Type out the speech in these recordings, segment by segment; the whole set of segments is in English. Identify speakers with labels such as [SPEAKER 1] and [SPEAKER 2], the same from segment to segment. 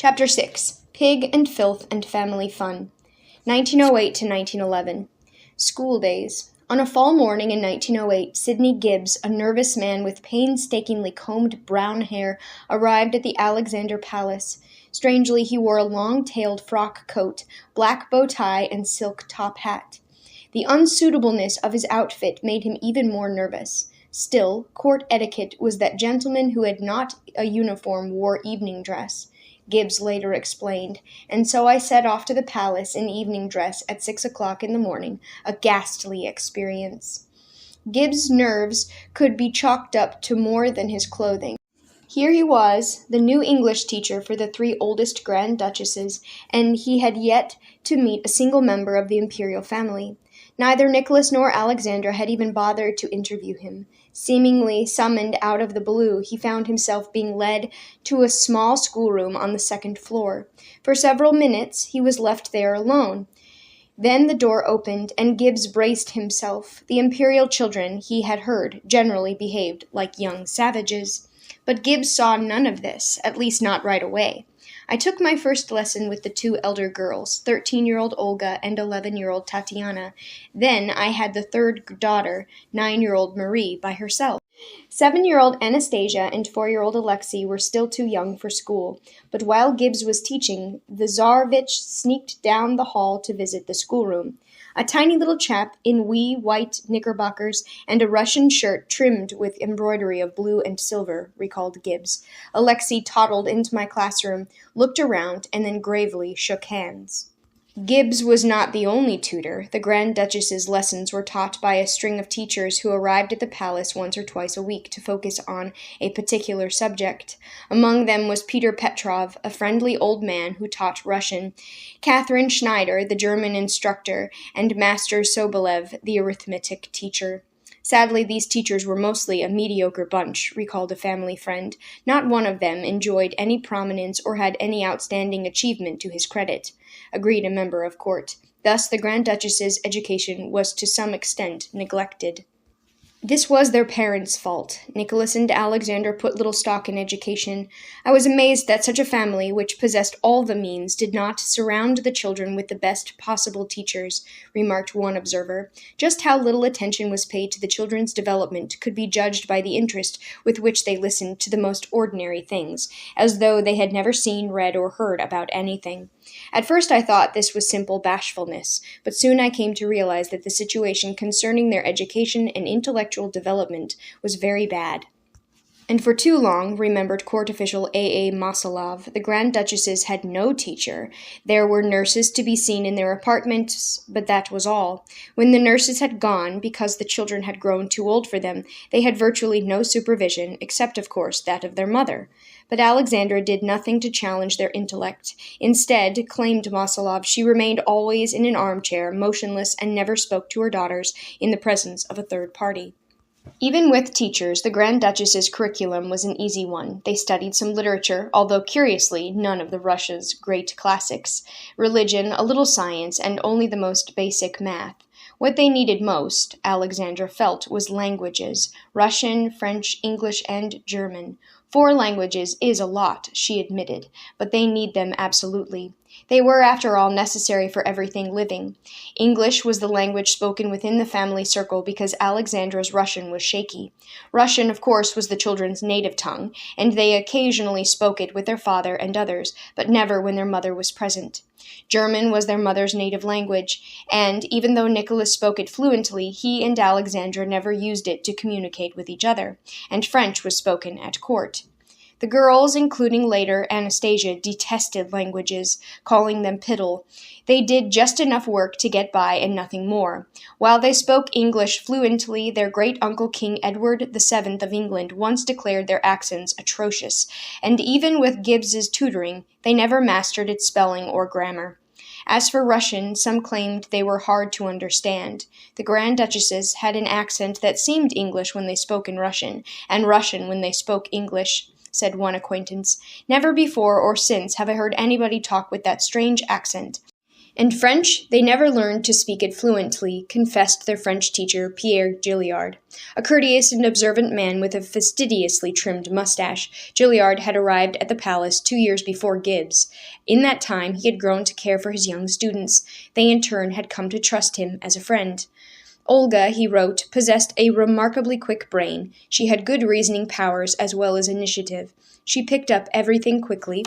[SPEAKER 1] Chapter 6. Pig and Filth and Family Fun. 1908 to 1911. School days. On a fall morning in 1908, Sidney Gibbs, a nervous man with painstakingly combed brown hair, arrived at the Alexander Palace. Strangely, he wore a long-tailed frock coat, black bow tie, and silk top hat. The unsuitableness of his outfit made him even more nervous. Still, court etiquette was that gentlemen who had not a uniform wore evening dress. Gibbs later explained, and so I set off to the palace in evening dress at 6 o'clock in the morning, a ghastly experience. Gibbs' nerves could be chalked up to more than his clothing. Here he was, the new English teacher for the three oldest Grand Duchesses, and he had yet to meet a single member of the imperial family. Neither Nicholas nor Alexandra had even bothered to interview him. Seemingly summoned out of the blue, he found himself being led to a small schoolroom on the second floor. For several minutes he was left there alone. Then the door opened, and Gibbs braced himself. The imperial children, he had heard, generally behaved like young savages. But Gibbs saw none of this, at least not right away. I took my first lesson with the two elder girls, 13-year-old Olga and 11-year-old Tatiana. Then I had the third daughter, 9-year-old Marie, by herself. 7-year-old Anastasia and 4-year-old Alexei were still too young for school, but while Gibbs was teaching, the Tsarevich sneaked down the hall to visit the schoolroom. A tiny little chap in wee white knickerbockers and a Russian shirt trimmed with embroidery of blue and silver, recalled Gibbs. Alexei toddled into my classroom, looked around, and then gravely shook hands. Gibbs was not the only tutor. The Grand Duchess's lessons were taught by a string of teachers who arrived at the palace once or twice a week to focus on a particular subject. Among them was Peter Petrov, a friendly old man who taught Russian, Catherine Schneider, the German instructor, and Master Sobolev, the arithmetic teacher. Sadly, these teachers were mostly a mediocre bunch, recalled a family friend. Not one of them enjoyed any prominence or had any outstanding achievement to his credit, agreed a member of court. Thus, the Grand Duchess's education was to some extent neglected. This was their parents' fault. Nicholas and Alexander put little stock in education. I was amazed that such a family, which possessed all the means, did not surround the children with the best possible teachers, remarked one observer. Just how little attention was paid to the children's development could be judged by the interest with which they listened to the most ordinary things, as though they had never seen, read, or heard about anything. At first I thought this was simple bashfulness, but soon I came to realize that the situation concerning their education and intellectual development was very bad. And for too long, remembered court official A. A. Masalov, the Grand Duchesses had no teacher. There were nurses to be seen in their apartments, but that was all. When the nurses had gone, because the children had grown too old for them, they had virtually no supervision, except, of course, that of their mother. But Alexandra did nothing to challenge their intellect. Instead, claimed Masalov, she remained always in an armchair, motionless, and never spoke to her daughters in the presence of a third party. Even with teachers, the Grand Duchess's curriculum was an easy one. They studied some literature, although curiously, none of the Russia's great classics, religion, a little science, and only the most basic math. What they needed most, Alexandra felt, was languages, Russian, French, English, and German. 4 languages is a lot, she admitted, but they need them absolutely. They were, after all, necessary for everything living. English was the language spoken within the family circle because Alexandra's Russian was shaky. Russian, of course, was the children's native tongue, and they occasionally spoke it with their father and others, but never when their mother was present. German was their mother's native language, and even though Nicholas spoke it fluently, he and Alexandra never used it to communicate with each other, and French was spoken at court. The girls, including later Anastasia, detested languages, calling them piddle. They did just enough work to get by and nothing more. While they spoke English fluently, their great-uncle King Edward VII of England once declared their accents atrocious, and even with Gibbs's tutoring, they never mastered its spelling or grammar. As for Russian, some claimed they were hard to understand. The Grand Duchesses had an accent that seemed English when they spoke in Russian, and Russian when they spoke English, said one acquaintance. Never before or since have I heard anybody talk with that strange accent. And French, they never learned to speak it fluently, confessed their French teacher, Pierre Gilliard. A courteous and observant man with a fastidiously trimmed mustache, Gilliard had arrived at the palace 2 years before Gibbs. In that time, he had grown to care for his young students. They, in turn, had come to trust him as a friend. Olga, he wrote, possessed a remarkably quick brain. She had good reasoning powers as well as initiative. She picked up everything quickly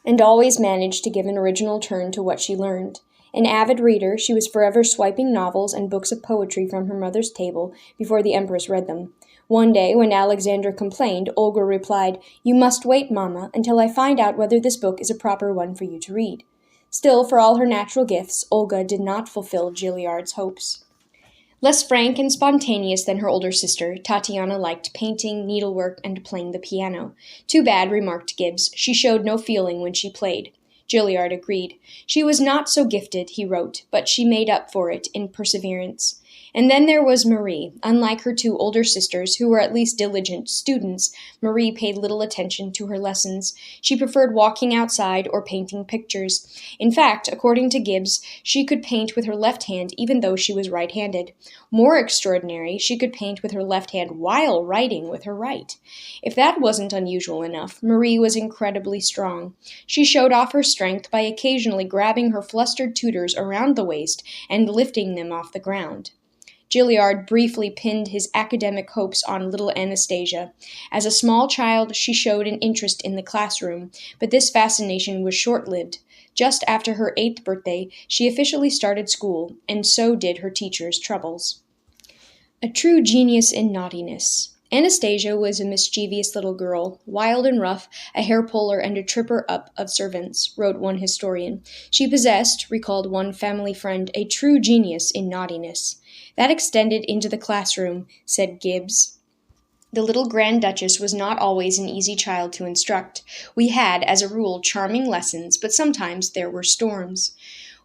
[SPEAKER 1] and always managed to give an original turn to what she learned. An avid reader, she was forever swiping novels and books of poetry from her mother's table before the empress read them. One day, when Alexandra complained, Olga replied, "You must wait, Mamma, until I find out whether this book is a proper one for you to read." Still, for all her natural gifts, Olga did not fulfill Gilliard's hopes. Less frank and spontaneous than her older sister, Tatiana liked painting, needlework, and playing the piano. "Too bad," remarked Gibbs. "She showed no feeling when she played." Gilliard agreed. "She was not so gifted," he wrote, "but she made up for it in perseverance." And then there was Marie. Unlike her two older sisters, who were at least diligent students, Marie paid little attention to her lessons. She preferred walking outside or painting pictures. In fact, according to Gibbs, she could paint with her left hand even though she was right-handed. More extraordinary, she could paint with her left hand while writing with her right. If that wasn't unusual enough, Marie was incredibly strong. She showed off her strength by occasionally grabbing her flustered tutors around the waist and lifting them off the ground. Gilliard briefly pinned his academic hopes on little Anastasia. As a small child, she showed an interest in the classroom, but this fascination was short-lived. Just after her 8th birthday, she officially started school, and so did her teacher's troubles. A true genius in naughtiness. Anastasia was a mischievous little girl, wild and rough, a hair-puller and a tripper-up of servants, wrote one historian. She possessed, recalled one family friend, a true genius in naughtiness. That extended into the classroom, said Gibbs. The little Grand Duchess was not always an easy child to instruct. We had, as a rule, charming lessons, but sometimes there were storms.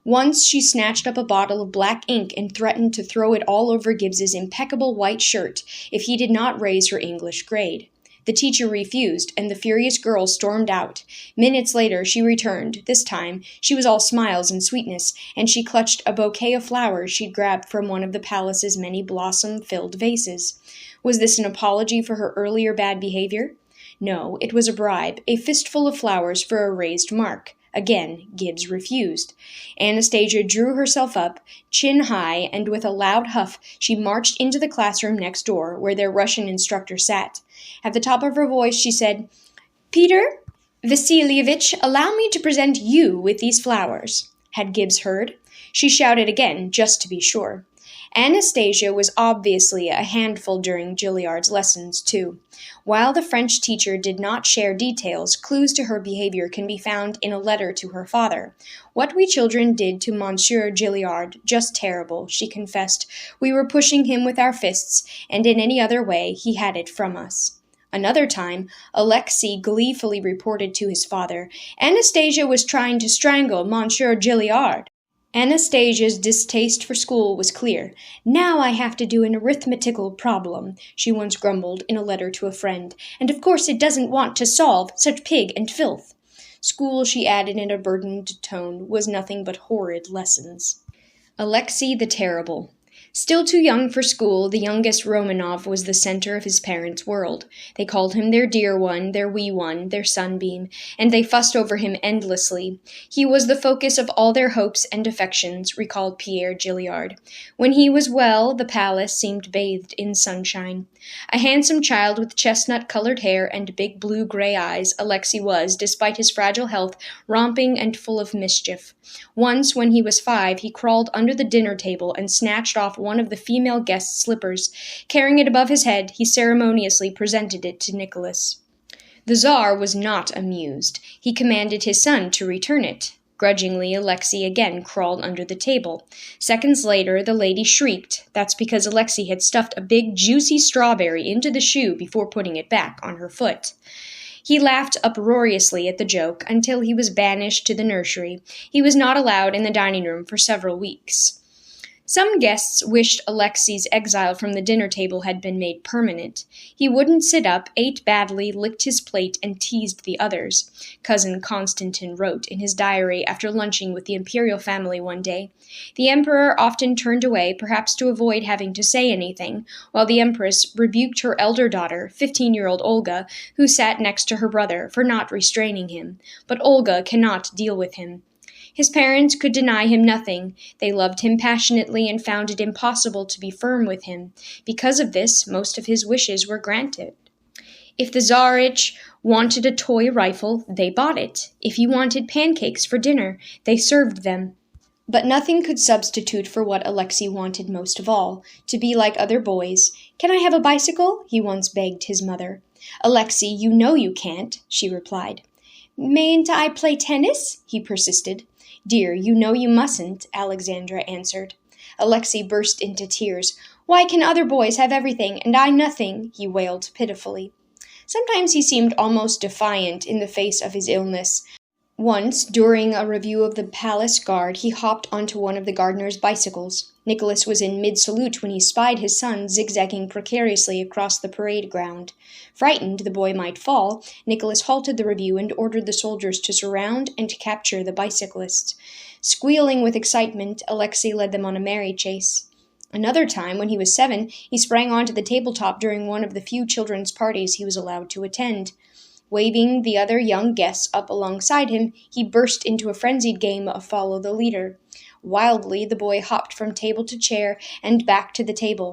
[SPEAKER 1] Once she snatched up a bottle of black ink and threatened to throw it all over Gibbs's impeccable white shirt if he did not raise her English grade. The teacher refused, and the furious girl stormed out. Minutes later, she returned. This time, she was all smiles and sweetness, and she clutched a bouquet of flowers she'd grabbed from one of the palace's many blossom-filled vases. Was this an apology for her earlier bad behavior? No, it was a bribe, a fistful of flowers for a raised mark. Again, Gibbs refused. Anastasia drew herself up, chin high, and with a loud huff, she marched into the classroom next door, where their Russian instructor sat. At the top of her voice, she said, "Peter Vasilievich, allow me to present you with these flowers." Had Gibbs heard? She shouted again, just to be sure. Anastasia was obviously a handful during Gilliard's lessons, too. While the French teacher did not share details, clues to her behavior can be found in a letter to her father. "What we children did to Monsieur Gilliard, just terrible," she confessed. "We were pushing him with our fists, and in any other way he had it from us." Another time, Alexei gleefully reported to his father, "Anastasia was trying to strangle Monsieur Gilliard." Anastasia's distaste for school was clear. "Now I have to do an arithmetical problem," she once grumbled in a letter to a friend, "and of course it doesn't want to solve such pig and filth." School, she added in a burdened tone, was nothing but horrid lessons. Alexei the Terrible. Still too young for school, the youngest Romanov was the center of his parents' world. They called him their dear one, their wee one, their sunbeam, and they fussed over him endlessly. He was the focus of all their hopes and affections, recalled Pierre Gilliard. When he was well, the palace seemed bathed in sunshine. A handsome child with chestnut-colored hair and big blue-gray eyes, Alexei was, despite his fragile health, romping and full of mischief. Once, when he was 5, he crawled under the dinner table and snatched off one of the female guests' slippers. Carrying it above his head, he ceremoniously presented it to Nicholas. The Tsar was not amused. He commanded his son to return it. Grudgingly, Alexei again crawled under the table. Seconds later, the lady shrieked. That's because Alexei had stuffed a big, juicy strawberry into the shoe before putting it back on her foot. He laughed uproariously at the joke until he was banished to the nursery. He was not allowed in the dining room for several weeks. Some guests wished Alexei's exile from the dinner table had been made permanent. He wouldn't sit up, ate badly, licked his plate, and teased the others, Cousin Constantin wrote in his diary after lunching with the imperial family one day. The emperor often turned away, perhaps to avoid having to say anything, while the empress rebuked her elder daughter, 15-year-old Olga, who sat next to her brother, for not restraining him. But Olga cannot deal with him. His parents could deny him nothing. They loved him passionately and found it impossible to be firm with him. Because of this, most of his wishes were granted. If the Tsarich wanted a toy rifle, they bought it. If he wanted pancakes for dinner, they served them. But nothing could substitute for what Alexei wanted most of all, to be like other boys. "Can I have a bicycle?" he once begged his mother. "Alexei, you know you can't," she replied. "Mayn't I play tennis?" he persisted. "Dear, you know you mustn't," Alexandra answered. Alexei burst into tears. "Why can other boys have everything, and I nothing?" he wailed pitifully. Sometimes he seemed almost defiant in the face of his illness. Once, during a review of the palace guard, he hopped onto one of the gardener's bicycles. Nicholas was in mid-salute when he spied his son zigzagging precariously across the parade ground. Frightened the boy might fall, Nicholas halted the review and ordered the soldiers to surround and capture the bicyclists. Squealing with excitement, Alexei led them on a merry chase. Another time, when he was 7, he sprang onto the tabletop during one of the few children's parties he was allowed to attend. Waving the other young guests up alongside him, he burst into a frenzied game of follow the leader. Wildly, the boy hopped from table to chair and back to the table.